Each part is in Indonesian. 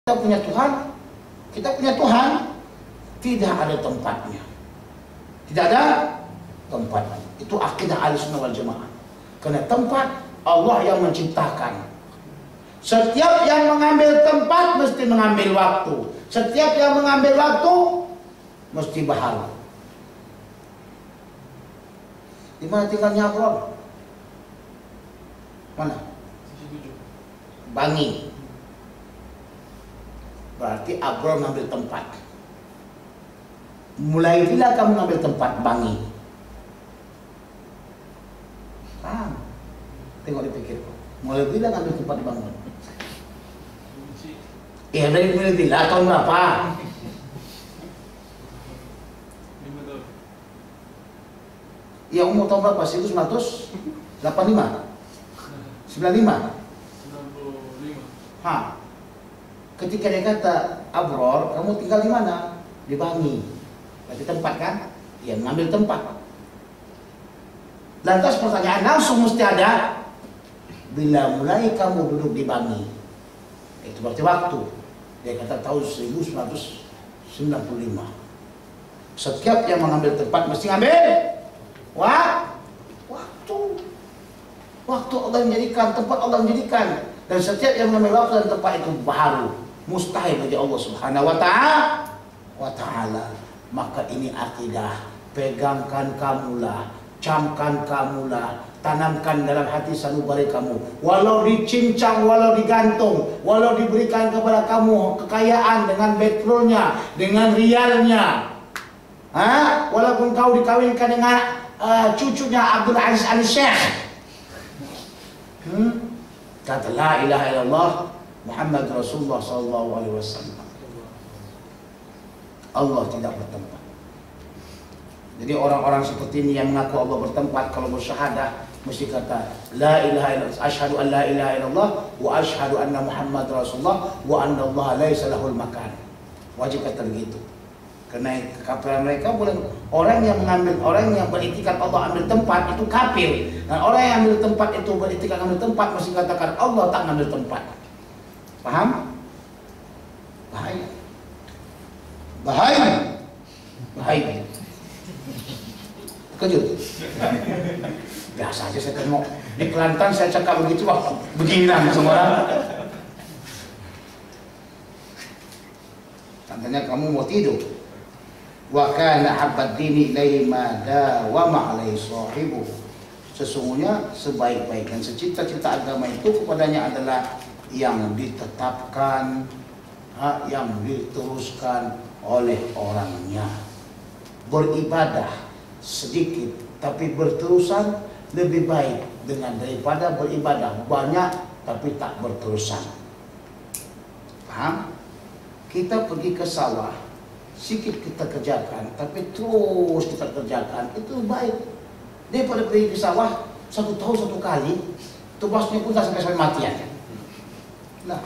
kita punya Tuhan tidak ada tempatnya. Tidak ada tempatnya. Itu akidah Ahlussunnah wal Jamaah. Karena tempat Allah yang menciptakan. Setiap yang mengambil tempat mesti mengambil waktu. Setiap yang mengambil waktu mesti bahala. Di mana tinggalnya Abraham? Mana? Bangi. Berarti Abraham mengambil tempat. Mulai bila kamu mengambil tempat Bangi? Paham? Tengok dipikir. Mulai bila ngambil tempat di Bangun? Dari mulai bila tahun berapa? 5 tahun. Ya umur tahun berapa? 1985? 95? 95. Ketika dia kata Abror, kamu tinggal di mana? Di Bangi. Berarti tempat kan? Dia mengambil tempat. Lantas pertanyaan langsung mesti ada, bila mulai kamu duduk di Bangi? Itu berarti waktu. Dia kata tahun 1995. Setiap yang mengambil tempat mesti ngambil waktu. Waktu Allah menjadikan, tempat Allah menjadikan. Dan setiap yang mengambil waktu dan tempat itu baru. Mustahil bagi Allah Subhanahu wa ta'ala. Maka ini akidah. Pegangkan kamulah, camkan kamulah, tanamkan dalam hati sanubari kamu. Walau dicincang, walau digantung, walau diberikan kepada kamu kekayaan dengan petrolnya, dengan rialnya, walaupun kau dikawinkan dengan cucunya Abdul Aziz Al Sheikh, kata la ilaha illallah Muhammad Rasulullah sallallahu alaihi wasallam. Allah tidak bertempat. Jadi orang-orang seperti ini yang mengaku Allah bertempat, kalau bersyahadah mesti kata la ilaha illallah, asyhadu an la ilaha illallah wa asyhadu anna Muhammad Rasulullah wa anna Allah laisa lahul makan. Wajib kata begitu. Karena kekafiran mereka boleh, orang yang beriktikad Allah ambil tempat itu kafir. Dan orang yang ambil tempat itu beriktikad ambil tempat mesti katakan Allah tak ambil tempat. Paham? Bahaya. Bahaya. Bahaya. Kejut. Biasa aja saya tengok di Kelantan saya cakap begitu, wah beginian semua orang. Tandanya kamu mau tidur. Wa kana habbad dini ilaihi ma dawama alaihi sahibu. Sesungguhnya sebaik-baik dan secita-cita agama itu kepadanya adalah yang ditetapkan, yang diteruskan oleh orangnya. Beribadah sedikit tapi berterusan lebih baik daripada beribadah banyak tapi tak berterusan. Paham? Kita pergi ke sawah, sedikit kita kerjakan tapi terus kita kerjakan, itu baik daripada pergi ke sawah 1 tahun 1 kali tubasnya pun tak sampai matian. Nah,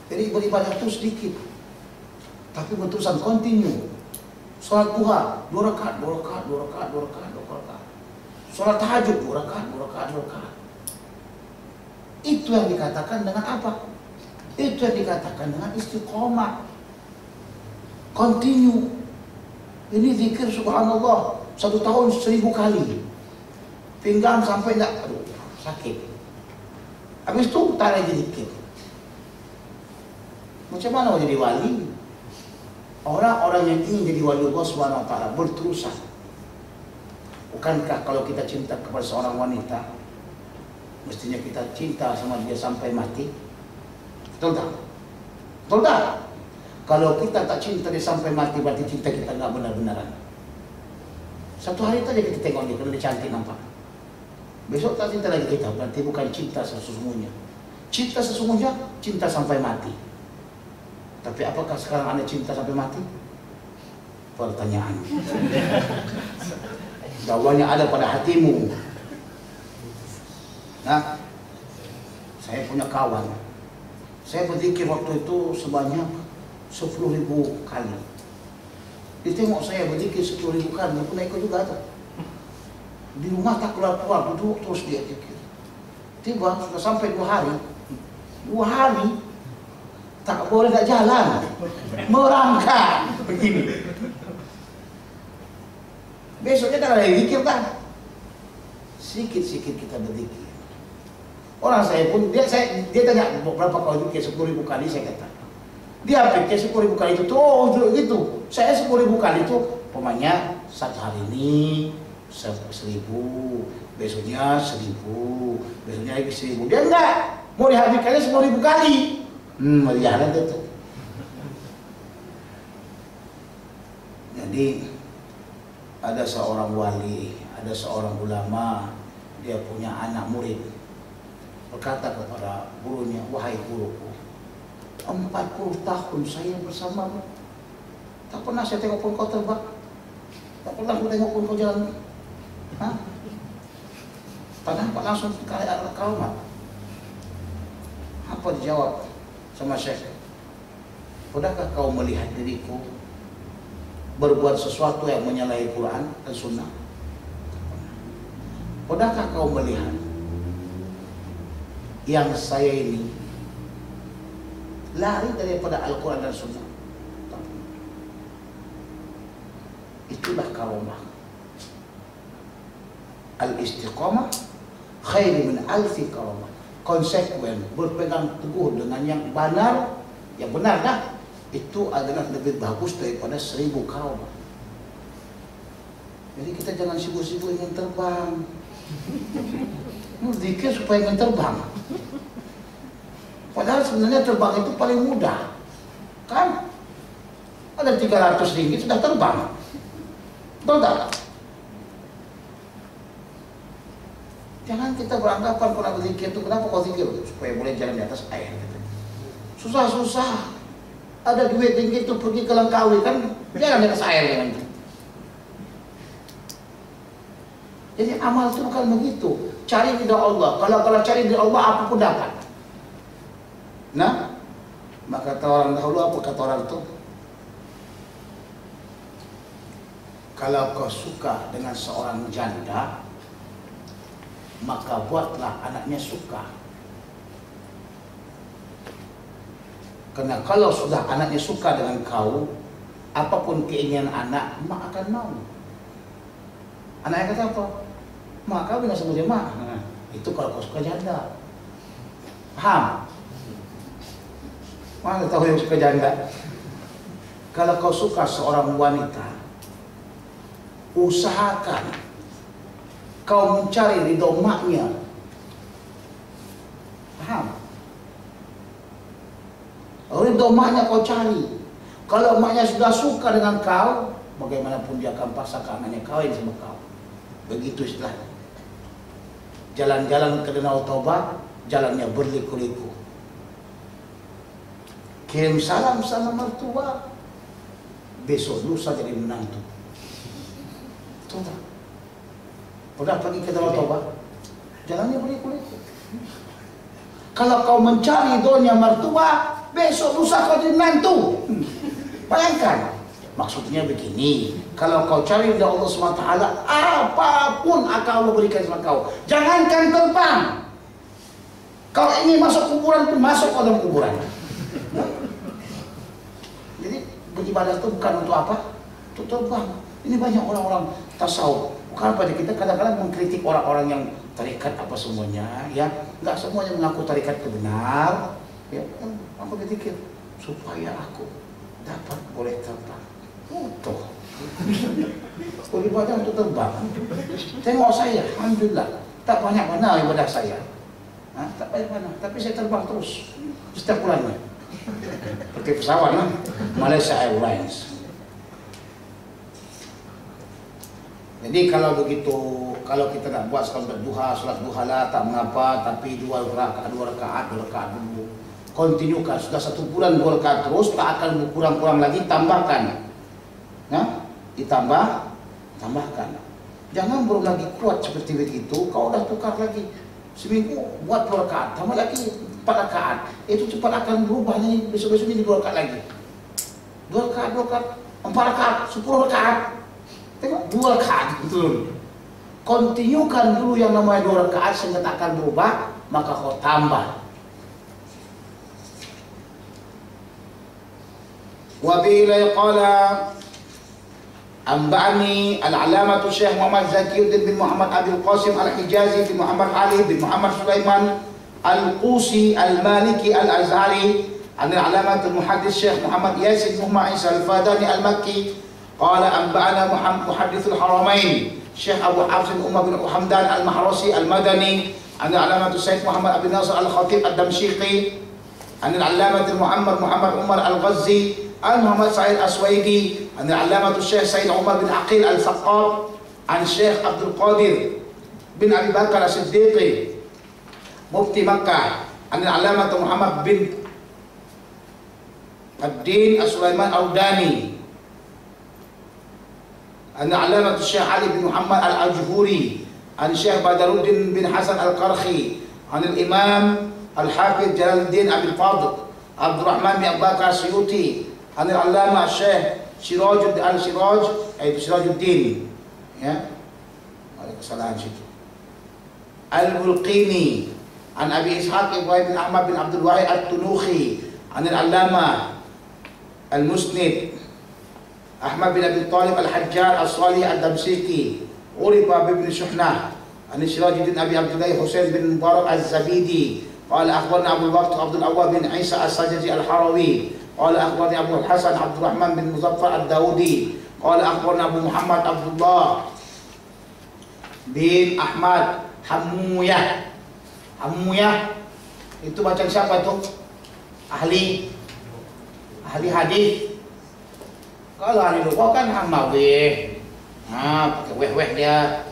jadi beribadah itu sedikit tapi berterusan, continue. Salat duha 2 rakaat, 2 rakaat, 2 rakaat, 2 rakaat, 2 rakaat. Salat tahajud 2 rakaat, 2 rakaat, 2 rakaat. Itu yang dikatakan dengan apa? Itu yang dikatakan dengan istiqomah. Continue. Ini zikir subhanallah 1 tahun 1000 kali. Pinggang sampai enggak, aduh, sakit. Habis itu tak lagi zikir. Macam mana mau jadi wali? Orang-orang yang ingin jadi wali Allah Subhanahu wa ta'ala berterusan. Bukankah kalau kita cinta kepada seorang wanita, mestinya kita cinta sama dia sampai mati? Betul tak? Betul tak? Kalau kita tak cinta dia sampai mati, berarti cinta kita nggak benar-benaran. Satu hari saja kita tengok dia, kalau dia cantik nampak. Besok tak cinta lagi kita, berarti bukan cinta sesungguhnya. Cinta sesungguhnya, cinta sampai mati. Tapi apakah sekarang Anda cinta sampai mati? Pertanyaan. Jawabannya ada pada hatimu. Nah, saya punya kawan. Saya berzikir waktu itu sebanyak 10.000 kali. Dia tengok saya berzikir 10.000 kali, dia pun ikut juga tuh. Di rumah tak keluar-keluar, duduk terus dia zikir. Tiba sudah sampai 2 hari. 2 hari Tak boleh tak jalan, merangkak begini. Besoknya tak ada zikir tak? Sikit-sikit kita berzikir. Orang saya pun dia tanya berapa kali zikir, 10.000 kali saya kata. Dia pikir 10.000 kali itu tuh gitu. Saya 10.000 kali itu pokoknya satu hari ini 1.000, besoknya 1.000, besoknya lagi 1.000. Dia enggak mau dihabiskannya 10.000 kali. Melihat itu. Jadi ada seorang wali, ada seorang ulama, dia punya anak murid. Berkata kepada gurunya, wahai guruku, 40 tahun saya bersamamu, tak pernah saya tengok pun kau terbang, tak pernah aku tengok pun kau jalan. Tak nampak langsung ke arah kau mak. Apa dijawab sama Syekh? Pernahkah kau melihat diriku berbuat sesuatu yang menyalahi Quran dan Sunnah? Pernahkah kau melihat yang saya ini lari daripada Al-Quran dan Sunnah? Itulah karomah. Al-istiqamah khair min alfi karomah. Konsekuen, berpegang teguh dengan yang benar, yang benar dah, itu adalah lebih bagus daripada 1000 karomah. Jadi kita jangan sibuk-sibuk ingin terbang. Zikir supaya ingin terbang. Padahal sebenarnya terbang itu paling mudah, kan? Ada 300 ringgit sudah terbang, betul tak? Jangan kita beranggapan kalau berzikir itu, kenapa kau zikir? Supaya boleh jalan di atas air. Susah-susah. Ada duit tinggi itu pergi ke Langkawi kan, jalan di atas air kan. Jadi amal itu bukan begitu. Cari ridha Allah. Kalau cari ridha Allah, apapun dapat. Nah, maka kata orang dahulu, apa kata orang itu? Kalau kau suka dengan seorang janda, maka buatlah anaknya suka. Karena kalau sudah anaknya suka dengan kau, apapun keinginan anak, mak akan mau. Anaknya kata apa? Mak, kau bilang sama dia, mak. Itu kalau kau suka janda. Paham? Mana tahu yang suka janda? Kalau kau suka seorang wanita, usahakan kau mencari ridho maknya. Paham? Ridho maknya kau cari. Kalau maknya sudah suka dengan kau, bagaimanapun dia akan paksakan anaknya kawin sama kau. Begitu istilahnya. Jalan-jalan ke Danau Toba, jalannya berliku-liku. Kirim salam sama mertua, besok lusa jadi menantu. Betul tak? Pernah pergi ke Danau Toba, jalannya berliku-liku. Kalau kau mencari donya mertua, besok lusa kau jadi menantu. Bayangkan. Maksudnya begini, kalau kau cari dari Allah SWT, apapun akan Allah berikan sama kau. Jangankan terbang. Kalau ingin masuk kuburan pun masuk ke dalam kuburan. Jadi beribadah itu bukan untuk apa? Untuk terbang. Ini banyak orang-orang tasawuf. Bukan apa kita kadang-kadang mengkritik orang-orang yang tarikat apa semuanya, ya. Enggak semuanya mengaku tarikat itu benar. Ya, aku berpikir supaya aku dapat boleh terbang. Utuh. Ibadah untuk terbang. Tengok saya, alhamdulillah, tak banyak mana ibadah saya. Tak banyak mana, tapi saya terbang terus setiap bulannya. Seperti pesawat lah, Malaysia Airlines. Jadi kalau begitu, kalau kita nak buat salat duha lah, tak mengapa, tapi 2 rakaat dulu. Kontinukan, sudah 1 bulan 2 rakaat terus, tak akan berkurang-kurang lagi, tambahkan. Nah, tambahkan. Jangan baru lagi kuat seperti begitu, kau dah tukar lagi. Seminggu buat 2 rakaat, tambah lagi 4 rakaat. Itu cepat akan berubah nih, besok-besok ini 2 rakaat lagi. 2 rakaat, 4 rakaat, 10 rakaat. Tengok, 2 rakaat betul. Kontinukan dulu yang namanya 2 rakaat sehingga tak akan berubah, maka kau tambah. وبه قال أنبأني العلامة الشيخ محمد زكي الدين بن محمد أبي القاسم الحجازي بن محمد علي بن محمد سليمان القوسي المالكي الأزهري عن العلامة المحدث الشيخ محمد ياسين بن عيسى الفاداني المكي قال أنبأنا محدث الحرمين الشيخ أبو حفص أمة بن حمدان المحرسي المدني عن العلامة السيد محمد أبي ناصر الخطيب الدمشقي عن العلامة محمد عمر الغزي عن محمد سعيد الأسويدي عن العلامة الشيخ سيد عمر بن عقيل الثقاب عن الشيخ عبد القادر بن أبي بكر الصديقي مفتي مكة عن العلامة محمد بن الدين السليمان الأوداني عن العلامة الشيخ علي بن محمد الأجهوري عن الشيخ بدر الدين بن حسن القرخي عن الإمام الحافظ جلال الدين أبي الفاضل عبد الرحمن بن أبي بكر السيوطي عن العلامة الشيخ سراج الدين ya ada kesalahan situ Al-Bulqini عن أبي إسحاق إبراهيم بن أحمد بن عبد الواحد التنوخي عن العلامة المسند أحمد بن أبي طالب الحجار الصالح الدمشقي عرف بابن شحنة عن سراج الدين أبي عبد الله حسين بن مبارك الزبيدي قال أخبرنا أبو الوقت عبد الأول بن عيسى السجزي الحروي قال أخبرني أبو الحسن عبد الرحمن بن مظفر الداودي قال أخبرنا أبو محمد عبد الله بن أحمد Hamuyah itu bacaan siapa itu? Ahli hadis. Kalau ahli lughah kan Hamawi. Pakai weh dia.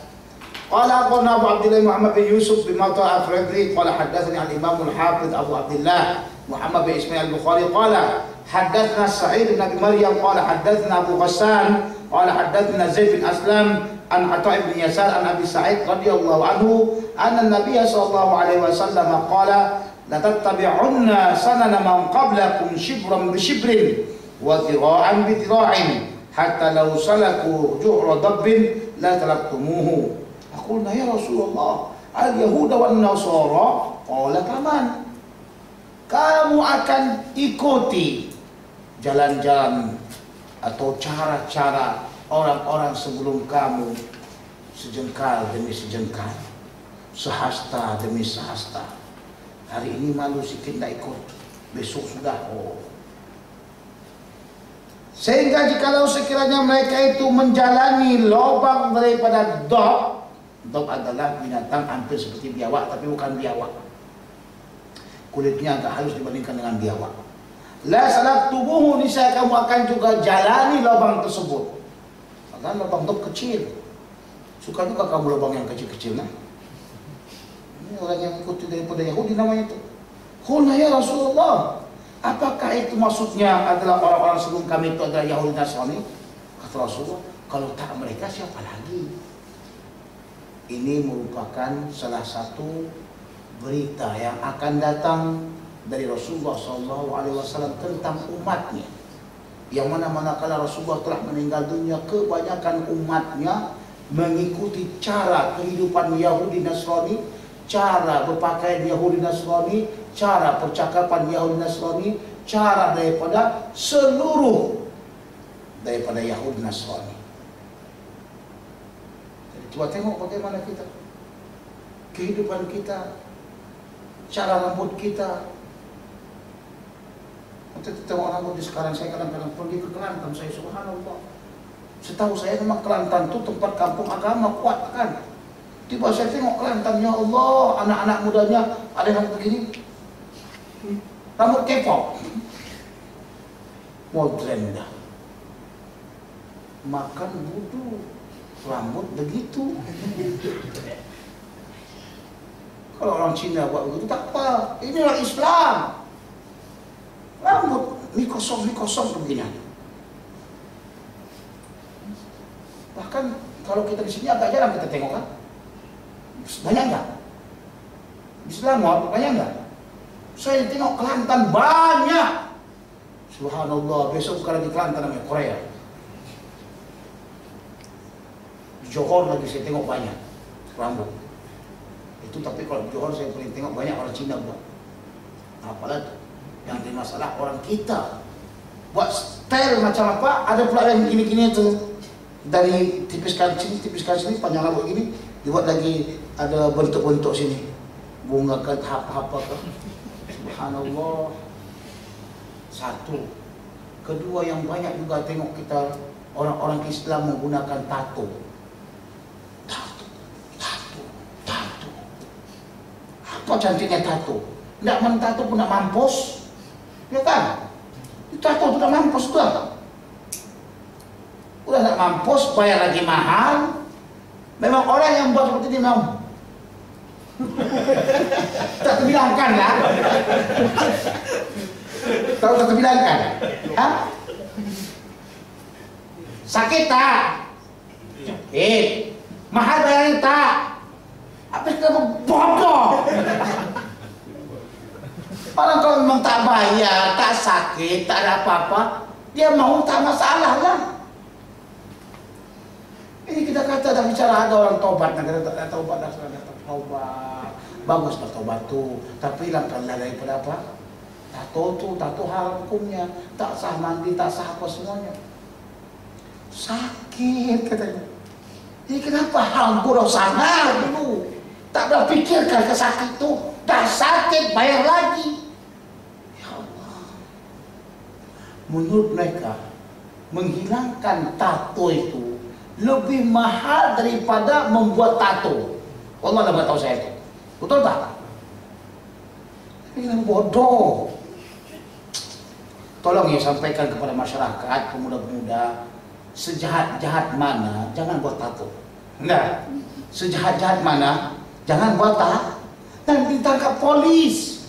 Qala akhbarana Abu Abdullah Muhammad bin Yusuf bin Mata al-Fredri qala hadatsani al-Imam al-Hafiz Abu Abdullah Muhammad bin Ismail al-Bukhari qala hadatsana Sa'id bin Abi Maryam qala hadatsana Abu Ghassan qala hadatsana Zaid bin Aslam an Atha bin Yasar an Abi Sa'id radhiyallahu anhu anna Nabiy sallallahu alaihi wasallam qala la tattabi'unna sanana man qablakum shibran bi shibrin wa dhira'an bi dhira'in hatta law salaku juhra dabbin la talaktumuhu. Qulna ya Rasulullah al-yahuda wan nasara qala kaman. Kamu akan ikuti jalan-jalan atau cara-cara orang-orang sebelum kamu, sejengkal demi sejengkal, sehasta demi sehasta. Hari ini malu sikit tidak ikut, besok sudah Sehingga jikalau sekiranya mereka itu menjalani lubang daripada dob adalah binatang hampir seperti biawak, tapi bukan biawak. Kulitnya agak halus dibandingkan dengan biawak. La salaktubuhu, niscaya kamu akan juga jalani lubang tersebut. Karena lubang dob kecil. Suka juga kamu lubang yang kecil-kecil, nah. Ini orang yang ikuti daripada Yahudi namanya itu. Qulna ya Rasulullah, apakah itu maksudnya adalah orang-orang sebelum kami itu adalah Yahudi Nasrani? Kata Rasulullah, kalau tak mereka siapa lagi? Ini merupakan salah satu berita yang akan datang dari Rasulullah SAW tentang umatnya. Yang mana kala Rasulullah telah meninggal dunia, kebanyakan umatnya mengikuti cara kehidupan Yahudi Nasrani, cara berpakaian Yahudi Nasrani, cara percakapan Yahudi Nasrani, cara daripada seluruh daripada Yahudi Nasrani. Jadi coba tengok bagaimana kita, kehidupan kita, cara rambut kita. Kita tengok rambut di sekarang, saya kadang-kadang pergi ke Kelantan, saya subhanallah. Setahu saya memang Kelantan itu tempat kampung agama kuat kan. Tiba saya tengok Kelantan, ya Allah, anak-anak mudanya ada yang begini, rambut kepok, modern dah. Makan budu, rambut begitu. Kalau orang Cina buat begitu tak apa, inilah Islam. Rambut ni kosong begini. Bahkan kalau kita di sini agak jarang kita tengok kan. Banyak enggak? Di Selangor banyak enggak? Saya tengok Kelantan banyak. Subhanallah, besok bukan lagi Kelantan namanya Korea. Di Johor lagi saya tengok banyak rambut. Itu tapi kalau di Johor saya paling tengok banyak orang Cina buat. Apalagi yang ada masalah orang kita buat tel macam apa, ada pula yang gini-gini itu dari tipiskan sini, panjang rambut gini, dibuat lagi ada bentuk-bentuk sini, bunga ke apa ke. Subhanallah. Satu. Kedua, yang banyak juga tengok kita orang-orang Islam menggunakan tato. Apa cantiknya tato? Tidak mentato pun nak mampus, ya kan? Tato sudah mampus sudah. Udah nak mampus, bayar lagi mahal. Memang orang yang buat seperti ini memang tak terbilangkan lah. Tahu tak terbilangkan? Hah? Sakit tak? Mahal bayarnya tak? Habis kamu bodoh. Orang kalau memang tak bayar, tak sakit, tak ada apa-apa, dia mau tak masalah lah. Ini kita kata dah bicara ada orang tobat, negara tak ada tobat, dah sudah tobat. Bagus bertobat tu, tapi hilangkanlah daripada apa? Tato haram hukumnya, tak sah mandi, tak sah apa semuanya. Sakit katanya. Ini kenapa hal buruk sangat dulu? Tak berfikirkan ke sakit tu, dah sakit bayar lagi. Ya Allah. Menurut mereka, menghilangkan tato itu lebih mahal daripada membuat tato. Allah dah beritahu saya itu. Betul tak? Ini yang bodoh. Tolong ya sampaikan kepada masyarakat, pemuda-pemuda, sejahat-jahat mana jangan buat tato. Enggak. Sejahat-jahat mana jangan buat tato dan ditangkap polis.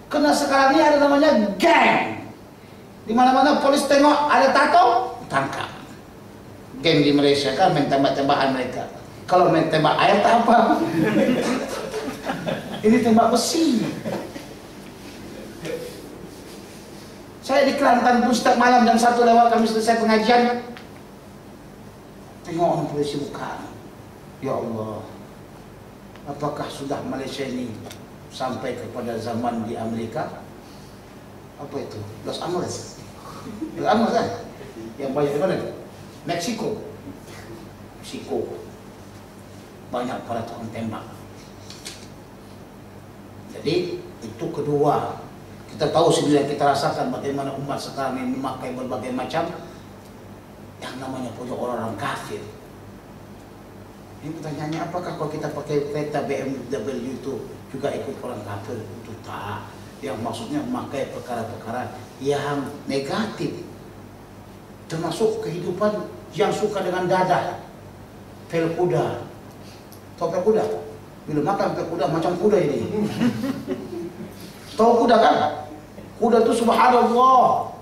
Karena sekarang ini ada namanya geng. Di mana-mana polis tengok ada tato, tangkap. Geng di Malaysia kan main tembak-tembakan mereka. Kalau main tembak air tak apa. Ini tembak besi. Saya di Kelantan dulu setiap malam jam 1 lewat kami selesai pengajian. Tengok orang polisi buka. Ya Allah. Apakah sudah Malaysia ini sampai kepada zaman di Amerika? Apa itu? Los Angeles. Los Angeles kan? Yang banyak di mana? Meksiko. Banyak para tukang tembak. Jadi itu kedua. Kita tahu sendiri, kita rasakan bagaimana umat sekarang ini memakai berbagai macam yang namanya punya orang-orang kafir. Ini pertanyaannya, apakah kalau kita pakai kereta BMW itu juga ikut orang kafir? Itu tak. Yang maksudnya memakai perkara-perkara yang negatif, termasuk kehidupan yang suka dengan dadah. Pel kuda. Tahu pel kuda? Bila makan pel kuda macam kuda ini. Tahu kuda kan? Kuda itu subhanallah.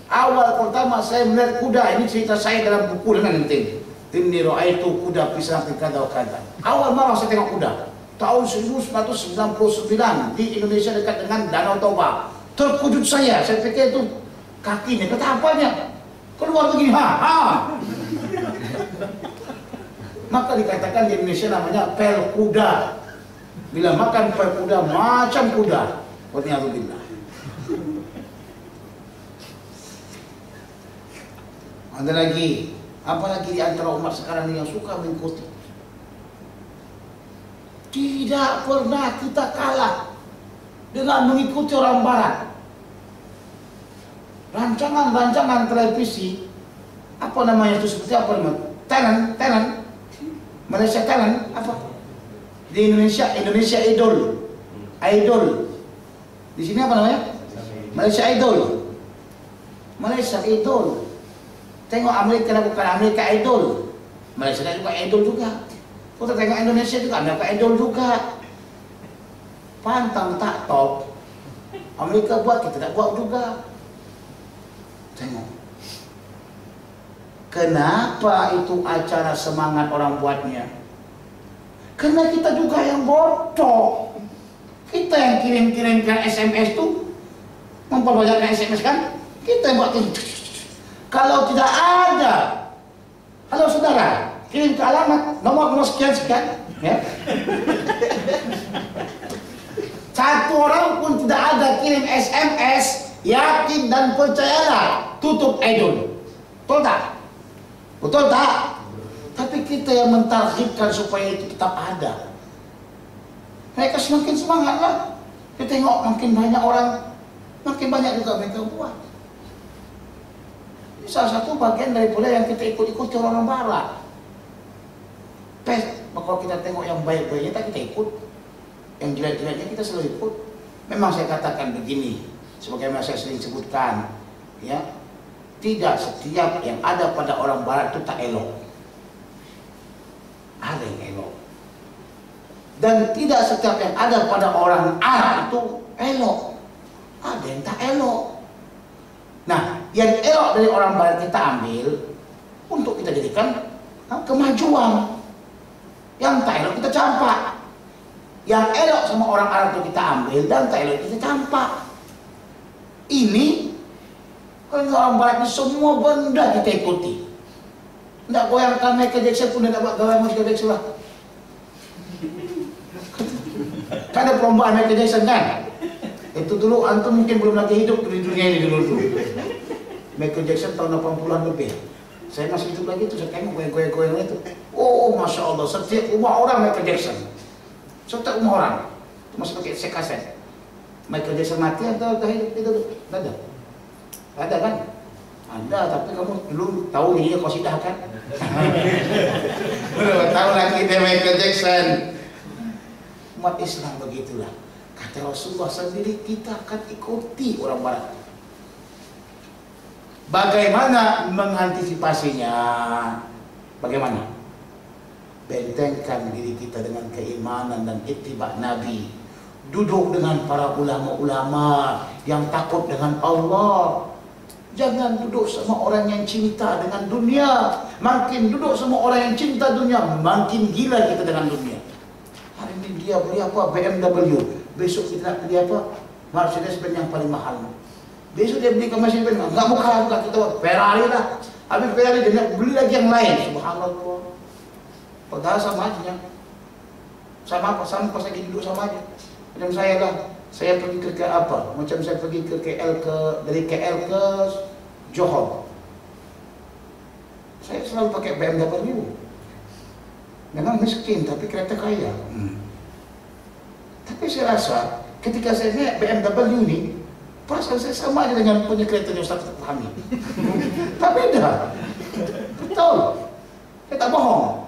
Awal pertama saya melihat kuda, ini cerita saya dalam buku dengan penting. Inni ra'aitu kuda pisang kada wa kada. Awal malam saya tengok kuda. Tahun 1999 di Indonesia dekat dengan Danau Toba. Terkejut saya pikir itu kakinya, kata apanya? Keluar begini, Maka dikatakan di Indonesia namanya pel kuda. Bila makan pel kuda macam kuda. Waliyadzubillah. Ada lagi, apalagi di antara umat sekarang ini yang suka mengikuti. Tidak pernah kita kalah dengan mengikuti orang barat. Rancangan-rancangan televisi, apa namanya itu, seperti apa namanya? Talent. Malaysia Talent, apa? Di Indonesia Idol. Di sini apa namanya? Malaysia Idol. Tengok Amerika, bukan Amerika Idol. Malaysia juga Idol juga. Kita tengok Indonesia juga, Amerika Idol juga. Pantang tak top. Amerika buat, kita tak buat juga. Tengok. Kenapa itu acara semangat orang buatnya? Karena kita juga yang bodoh. Kita yang kirim-kirimkan SMS tuh, memperbanyakkan SMS kan? Kita yang buat ini. Kalau tidak ada, halo saudara, kirim ke alamat nomor sekian, ya. Satu orang pun tidak ada kirim SMS, yakin dan percayalah, tutup idol. Betul tak? Betul tak? Tapi kita yang mentargetkan supaya itu tetap ada. Mereka semakin semangat lah. Kita tengok makin banyak orang, makin banyak juga mereka buat. Ini salah satu bagian daripada yang kita ikut-ikuti orang barat. Kalau kita tengok yang baik-baiknya kita ikut, yang jelek-jeleknya kita selalu ikut. Memang saya katakan begini, sebagaimana saya sering sebutkan, ya, tidak setiap yang ada pada orang barat itu tak elok. Ada yang elok. Dan tidak setiap yang ada pada orang Arab itu elok. Ada yang tak elok. Nah, yang elok dari orang barat kita ambil untuk kita jadikan kemajuan. Yang tak elok kita campak. Yang elok sama orang Arab itu kita ambil dan tak elok kita campak. Ini kalau orang barat ini semua benda kita ikuti. Tidak goyangkan Michael Jackson pun tidak buat gawai Michael Jackson lah. Kan ada perlombaan Michael Jackson kan? Itu dulu antum mungkin belum lagi hidup di dunia ini dulu. Michael Jackson tahun 80-an lebih. Saya masih hidup lagi itu, saya tengok goyang-goyang itu. Oh, Masya Allah, setiap rumah orang Michael Jackson. Setiap rumah orang. Itu masih pakai kaset. Michael Jackson mati atau hidup? Itu ada. Ada kan? Ada, tapi kamu belum tahu dia qasidah kan? Belum tahu lagi dia Michael Jackson. Umat Islam begitulah. Kata Rasulullah sendiri, kita akan ikuti orang barat. Bagaimana mengantisipasinya? Bagaimana? Bentengkan diri kita dengan keimanan dan ittiba Nabi. Duduk dengan para ulama-ulama yang takut dengan Allah. Jangan duduk sama orang yang cinta dengan dunia. Makin duduk sama orang yang cinta dunia, makin gila kita dengan dunia. Hari ini dia beli apa? BMW. Besok kita nak beli apa? Mercedes-Benz yang paling mahal. Besok dia beli ke Mercedes-Benz, enggak mau kalah juga kita Ferrari lah. Habis Ferrari dia nak beli lagi yang lain. Subhanallah. Padahal sama aja. Sama apa? Sama pas lagi duduk sama aja. Macam saya lah. Saya pergi ke apa? Macam saya pergi ke KL dari KL ke Johor. Saya selalu pakai BMW. Memang miskin tapi kereta kaya. Tapi saya rasa ketika saya naik BMW ini, perasaan saya sama aja dengan punya keretanya Ustaz Fahmi. Tak beda. Betul. Saya tak bohong.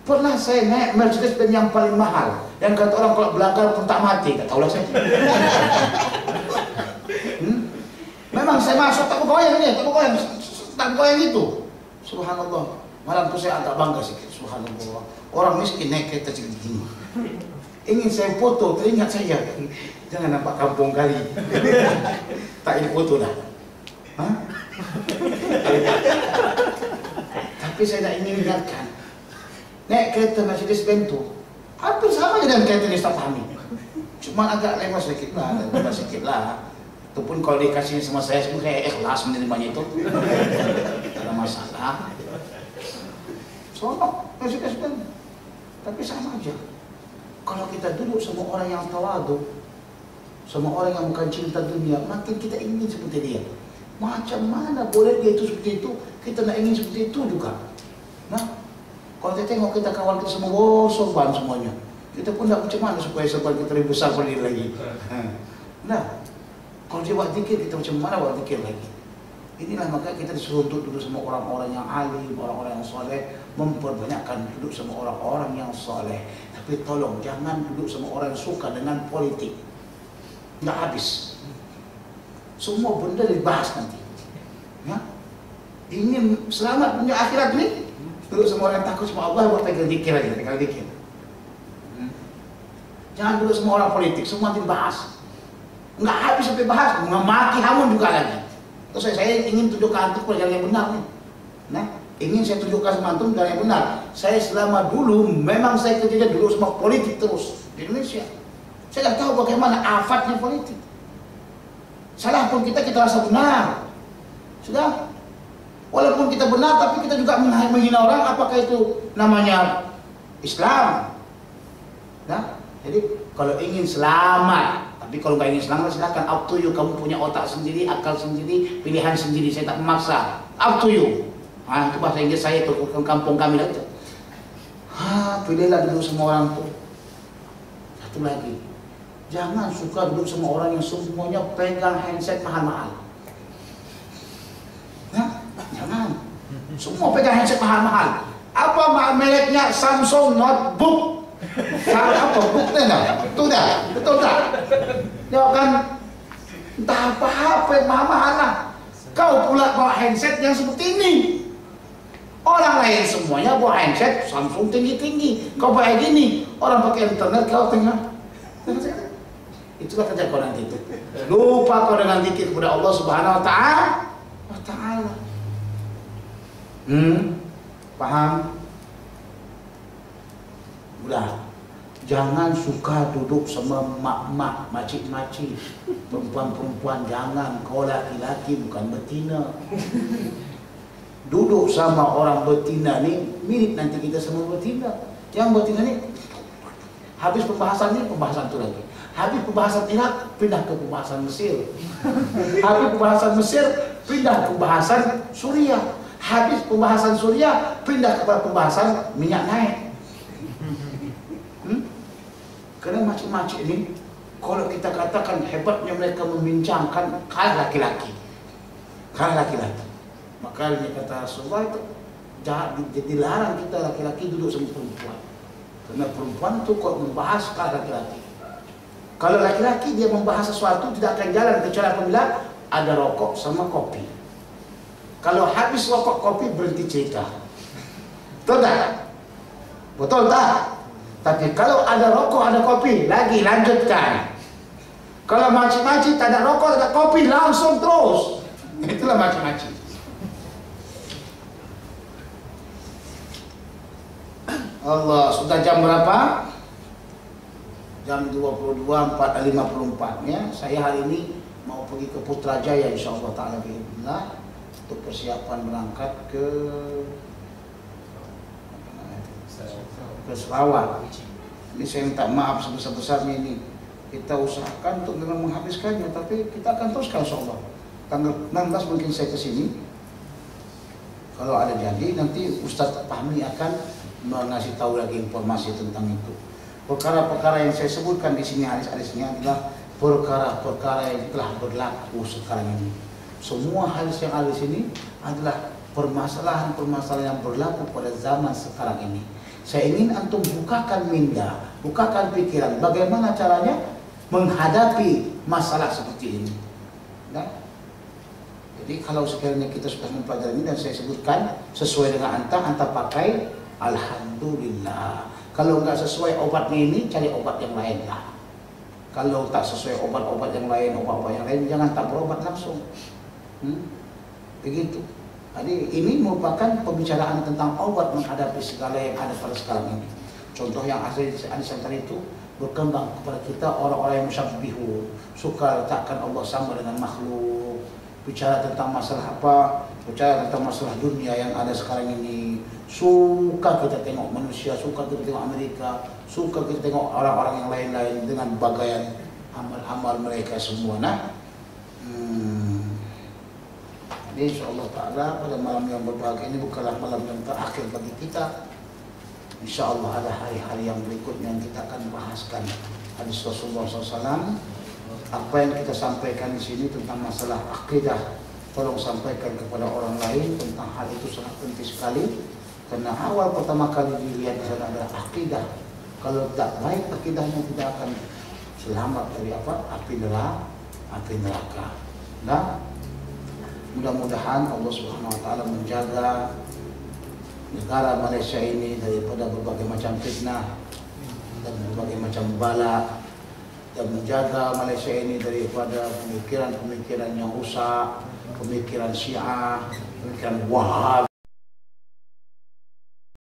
Pernah saya naik Mercedes-Benz yang paling mahal, yang kata orang kalau belakang pun tak mati. Tak tahulah saya. Memang saya masuk tak bergoyang ini, tak bergoyang itu. Subhanallah. Malam tu saya agak bangga sikit. Subhanallah. Orang miskin naik kereta segini. Ingin saya foto, teringat saya. Jangan nampak kampung kali. Tak ini foto dah. Tapi saya nak ingin ingatkan. Naik kereta Mercedes-Benz tu hampir sama dengan kereta Ustaz Fahmi. Cuma agak lewat sedikit lah, lebih sedikit lah. Itu pun kalau dikasih sama saya, saya ikhlas menerimanya itu. Tak ada masalah. Sonok Mercedes-Benz. Tapi sama aja. Kalau kita duduk sama orang yang tawadu, sama orang yang bukan cinta dunia, makin kita ingin seperti dia. Macam mana boleh dia itu seperti itu, kita nak ingin seperti itu juga. Nah, kalau kita tengok kita kawan kita semua, sorban semuanya. Kita pun tak macam mana supaya sorban kita lebih besar pada dia lagi. Nah, kalau dia buat zikir, kita macam mana buat zikir lagi. Inilah maka kita disuruh untuk duduk sama orang-orang yang alim, orang-orang yang soleh, memperbanyakkan duduk sama orang-orang yang soleh. Tapi tolong jangan duduk sama orang yang suka dengan politik. Nggak habis. Semua benda dibahas nanti. Ya? Ingin selamat dunia akhirat ni, duduk sama orang yang takut sama Allah, buat pegang zikir aja, pegang zikir. Jangan duduk sama orang politik, semua nanti dibahas. Nggak habis sampai bahas, memaki hamun juga lagi. Terus saya ingin tunjukkan antum pada jalan yang benar nih. Nah, ingin saya tunjukkan sama antum jalan yang benar. Saya selama dulu memang saya kerjanya dulu sama politik terus di Indonesia. Saya tak tahu bagaimana afatnya politik. Salah pun kita rasa benar. Sudah. Walaupun kita benar, tapi kita juga menghina orang. Apakah itu namanya Islam? Nah, jadi kalau ingin selamat, Tapi kalau nggak ingin selamat silakan, up to you. Kamu punya otak sendiri, akal sendiri, pilihan sendiri. Saya tak memaksa. Up to you. Itu bahasa Inggris saya tuh, ke kampung kami itu. Pilihlah dulu sama orang tuh. Satu lagi, jangan suka duduk sama orang yang semuanya pegang handset mahal-mahal. Jangan. Semua pegang handset mahal-mahal. Apa mereknya? Samsung Notebook. Apa buktinya? Betul tak? Betul tak? Dia kan entah apa-apa yang mahal-mahal lah. Kau pula bawa handset yang seperti ini. Orang lain semuanya bawa handset Samsung tinggi-tinggi. Kau pakai gini. Orang pakai internet, kau tengah. Itulah kerja kau nanti itu. Lupa kau dengan zikir kepada Allah Subhanahu Wa Taala. Paham? Udah. Jangan suka duduk sama mak-mak, makcik-makcik, perempuan-perempuan. Jangan. Kau laki-laki bukan betina. Duduk sama orang betina ni mirip nanti kita sama betina. Yang betina ni habis pembahasan ni, pembahasan tu lagi. Habis pembahasan Irak, pindah ke pembahasan Mesir. Habis pembahasan Mesir, pindah ke pembahasan Suriah. Habis pembahasan Suriah, pindah kepada pembahasan minyak naik. Kerana macam-macam ini, kalau kita katakan hebatnya mereka membincangkan, kalah laki-laki. Kalah laki-laki. Maka dia kata Rasulullah itu dilarang kita laki-laki duduk sama perempuan. Karena perempuan itu kalau membahas kalah laki-laki. Kalau laki-laki dia membahas sesuatu tidak akan jalan kecuali apabila ada rokok sama kopi. Kalau habis rokok kopi berhenti cerita. Betul tak? Betul tak? Tapi kalau ada rokok ada kopi lagi lanjutkan. Kalau macam-macam tak ada rokok tak ada kopi langsung terus. Itulah macam-macam. Allah, sudah jam berapa? Jam 22.54 ya. Saya hari ini mau pergi ke Putrajaya insyaallah taala bismillah untuk persiapan berangkat ke Sarawak. Ini saya minta maaf sebesar-besarnya ini. Kita usahakan untuk memang menghabiskannya, tapi kita akan teruskan insyaallah. Tanggal 16 mungkin saya ke sini. Kalau ada jadi nanti Ustaz Fahmi akan mengasih tahu lagi informasi tentang itu. Perkara-perkara yang saya sebutkan di sini hadis-hadisnya adalah perkara-perkara yang telah berlaku sekarang ini. Semua hadis yang ada di sini adalah permasalahan-permasalahan yang berlaku pada zaman sekarang ini. Saya ingin antum bukakan minda, bukakan pikiran bagaimana caranya menghadapi masalah seperti ini. Nah, jadi kalau sekiranya kita sudah mempelajari ini dan saya sebutkan sesuai dengan anta pakai alhamdulillah. Kalau enggak sesuai obatnya ini, cari obat yang lain lah. Kalau tak sesuai obat-obat yang lain, obat-obat yang lain, jangan tak berobat langsung. Begitu. Jadi ini merupakan pembicaraan tentang obat menghadapi segala yang ada pada sekarang ini. Contoh yang ada di tadi itu berkembang kepada kita orang-orang yang musyabbihu, suka letakkan Allah sama dengan makhluk, bicara tentang masalah apa, bicara tentang masalah dunia yang ada sekarang ini. Suka kita tengok manusia, suka kita tengok Amerika, suka kita tengok orang-orang yang lain-lain dengan bagaian amal-amal mereka semua. Jadi insyaAllah ta'ala pada malam yang berbahagia ini bukanlah malam yang terakhir bagi kita. InsyaAllah ada hari-hari yang berikutnya yang kita akan bahaskan hadis Rasulullah SAW. Apa yang kita sampaikan di sini tentang masalah akidah, tolong sampaikan kepada orang lain tentang hal itu sangat penting sekali. Karena awal pertama kali dilihat di sana adalah akidah. Kalau tak baik akidahnya tidak akan selamat dari api neraka. Nah, mudah-mudahan Allah Subhanahu Wa Taala menjaga negara Malaysia ini daripada berbagai macam fitnah dan berbagai macam bala, dan menjaga Malaysia ini daripada pemikiran-pemikiran yang rusak, pemikiran Syiah, pemikiran Wahab,